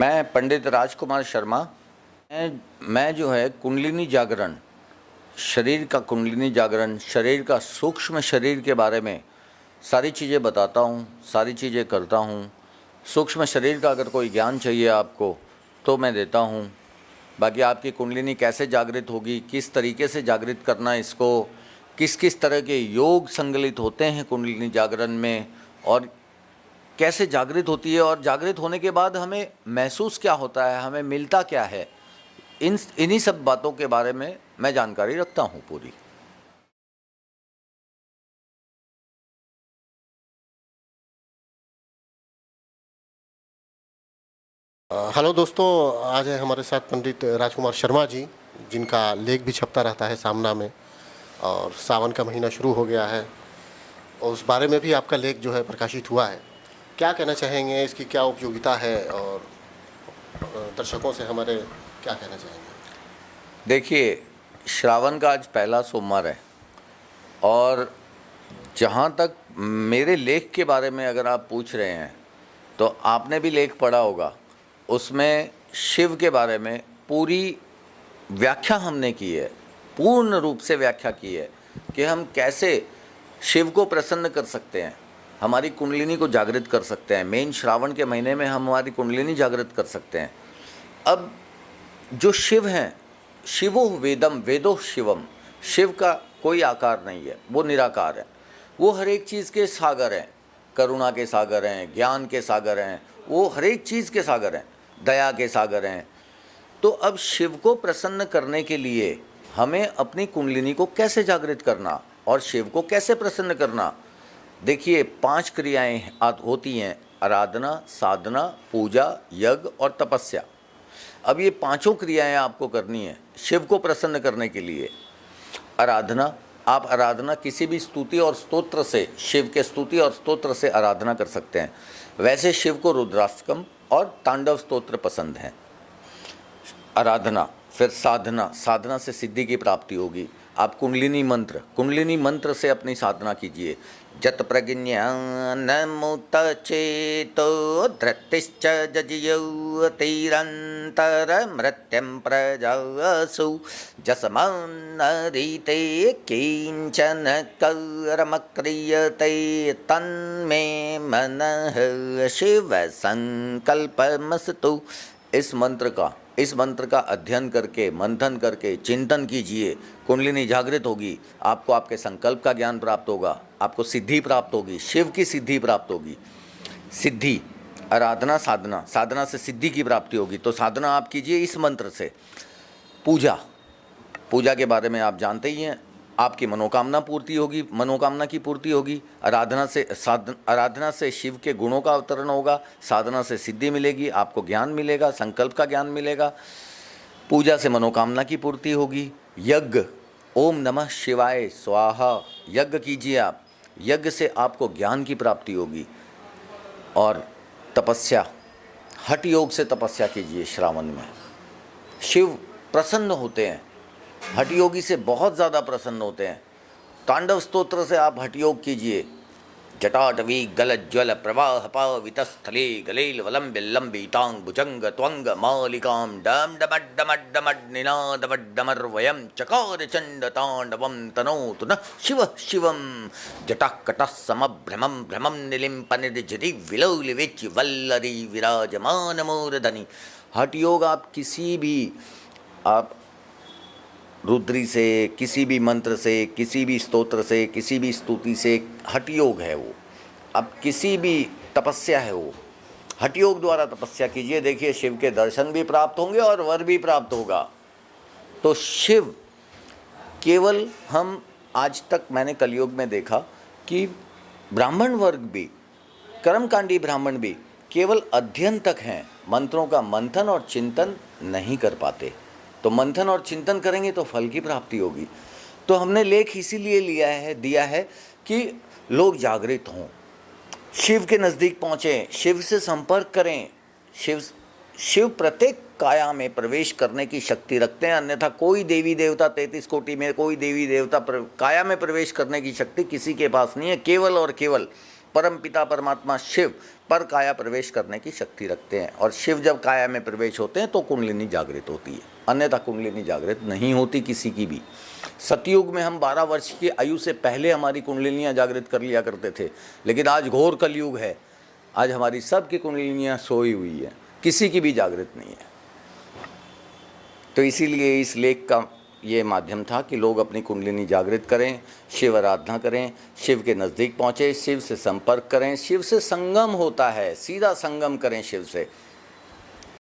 मैं पंडित राजकुमार शर्मा। मैं जो है कुंडलिनी जागरण, शरीर का कुंडलिनी जागरण, शरीर का सूक्ष्म शरीर के बारे में सारी चीज़ें बताता हूँ, सारी चीज़ें करता हूँ। सूक्ष्म शरीर का अगर कोई ज्ञान चाहिए आपको तो मैं देता हूँ। बाकी आपकी कुंडलिनी कैसे जागृत होगी, किस तरीके से जागृत करना है इसको, किस किस तरह के योग संकलित होते हैं कुंडलिनी जागरण में, और कैसे जागृत होती है, और जागृत होने के बाद हमें महसूस क्या होता है, हमें मिलता क्या है, इन्हीं सब बातों के बारे में मैं जानकारी रखता हूँ पूरी। हेलो दोस्तों, आज है हमारे साथ पंडित राजकुमार शर्मा जी, जिनका लेख भी छपता रहता है सामना में। और सावन का महीना शुरू हो गया है और उस बारे में भी आपका लेख जो है प्रकाशित हुआ है। क्या कहना चाहेंगे, इसकी क्या उपयोगिता है, और दर्शकों से हमारे क्या कहना चाहेंगे? देखिए, श्रावण का आज पहला सोमवार है, और जहाँ तक मेरे लेख के बारे में अगर आप पूछ रहे हैं तो आपने भी लेख पढ़ा होगा। उसमें शिव के बारे में पूरी व्याख्या हमने की है, पूर्ण रूप से व्याख्या की है कि हम कैसे शिव को प्रसन्न कर सकते हैं, हमारी कुंडलिनी को जागृत कर सकते हैं। मेन श्रावण के महीने में हम हमारी कुंडलिनी जागृत कर सकते हैं। अब जो शिव हैं, शिवो वेदम वेदो शिवम, शिव का कोई आकार नहीं है, वो निराकार है। वो हर एक चीज़ के सागर हैं, करुणा के सागर हैं, ज्ञान के सागर हैं, वो हर एक चीज़ के सागर हैं, दया के सागर हैं। तो अब शिव को प्रसन्न करने के लिए हमें अपनी कुंडलिनी को कैसे जागृत करना और शिव को कैसे प्रसन्न करना। देखिए, 5 क्रियाएं होती हैं: आराधना, साधना, पूजा, यज्ञ और तपस्या। अब ये 5 क्रियाएं आपको करनी है शिव को प्रसन्न करने के लिए। आराधना, आप आराधना किसी भी स्तुति और स्तोत्र से, शिव के स्तुति और स्तोत्र से आराधना कर सकते हैं। वैसे शिव को रुद्राष्टकम और तांडव स्तोत्र पसंद हैं। आराधना, फिर साधना, साधना से सिद्धि की प्राप्ति होगी। आप कुंडलिनी मंत्र से अपनी साधना कीजिए। जत प्रज्ञानमुत चेतो धृतिश्च जजियो तीरंतर मृत्यं प्रजासु जसमानरीते किंचन कर्मक्रियते तन्मे मनः शिव संकल्पमस्तु। इस मंत्र का अध्ययन करके, मंथन करके, चिंतन कीजिए। कुंडलिनी जागृत होगी, आपको आपके संकल्प का ज्ञान प्राप्त होगा, आपको सिद्धि प्राप्त होगी, शिव की सिद्धि प्राप्त होगी। सिद्धि, आराधना, साधना, साधना से सिद्धि की प्राप्ति होगी। तो साधना आप कीजिए इस मंत्र से। पूजा के बारे में आप जानते ही हैं, आपकी मनोकामना पूर्ति होगी, मनोकामना की पूर्ति होगी। आराधना से शिव के गुणों का अवतरण होगा, साधना से सिद्धि मिलेगी, आपको ज्ञान मिलेगा, संकल्प का ज्ञान मिलेगा। पूजा से मनोकामना की पूर्ति होगी। यज्ञ, ओम नमः शिवाय स्वाहा, यज्ञ कीजिए आप, यज्ञ से आपको ज्ञान की प्राप्ति होगी। और तपस्या, हठ योग से तपस्या कीजिए श्रावण में। शिव प्रसन्न होते हैं, हठ योगी से बहुत ज़्यादा प्रसन्न होते हैं। तांडव स्तोत्र से आप हठ योग कीजिए। जटाटवी गलज्ज्वल प्रवाह पावितस्थले गलेल वलंब लंबितांग भुजंग त्वंग मालिकाम डम डमड डमड डमड निनाद वड्डमर वयम चकार चंड तांडवम तनोतु न शिव शिवम जटाकट समभ्रमं भ्रमं निलिम्पनिर्जरी विलोल विच वल्लरी विराजमान मूर्धनि। हठ योग आप किसी भी, आप रुद्री से, किसी भी मंत्र से, किसी भी स्तोत्र से, किसी भी स्तुति से, हठ योग है वो। अब किसी भी तपस्या है वो, हठ योग द्वारा तपस्या कीजिए। देखिए, शिव के दर्शन भी प्राप्त होंगे और वर भी प्राप्त होगा। तो शिव केवल, हम आज तक मैंने कलयुग में देखा कि ब्राह्मण वर्ग भी, कर्मकांडी ब्राह्मण भी केवल अध्ययन तक हैं, मंत्रों का मंथन और चिंतन नहीं कर पाते। तो मंथन और चिंतन करेंगे तो फल की प्राप्ति होगी। तो हमने लेख इसीलिए दिया है कि लोग जागृत हों, शिव के नज़दीक पहुँचें, शिव से संपर्क करें। शिव प्रत्येक काया में प्रवेश करने की शक्ति रखते हैं, अन्यथा कोई देवी देवता, 33 कोटि में कोई देवी देवता काया में प्रवेश करने की शक्ति किसी के पास नहीं है। केवल और केवल परम पिता परमात्मा शिव पर काया प्रवेश करने की शक्ति रखते हैं, और शिव जब काया में प्रवेश होते हैं तो कुंडलिनी जागृत होती है, अन्यथा कुंडलिनी जागृत नहीं होती किसी की भी। सतयुग में हम 12 वर्ष की आयु से पहले हमारी कुंडलिनियाँ जागृत कर लिया करते थे, लेकिन आज घोर कलयुग है, आज हमारी सबकी कुंडलिनियाँ सोई हुई है, किसी की भी जागृत नहीं है। तो इसीलिए इस लेख का ये माध्यम था कि लोग अपनी कुंडलिनी जागृत करें, शिव आराधना करें, शिव के नज़दीक पहुँचे, शिव से संपर्क करें, शिव से संगम होता है, सीधा संगम करें शिव से।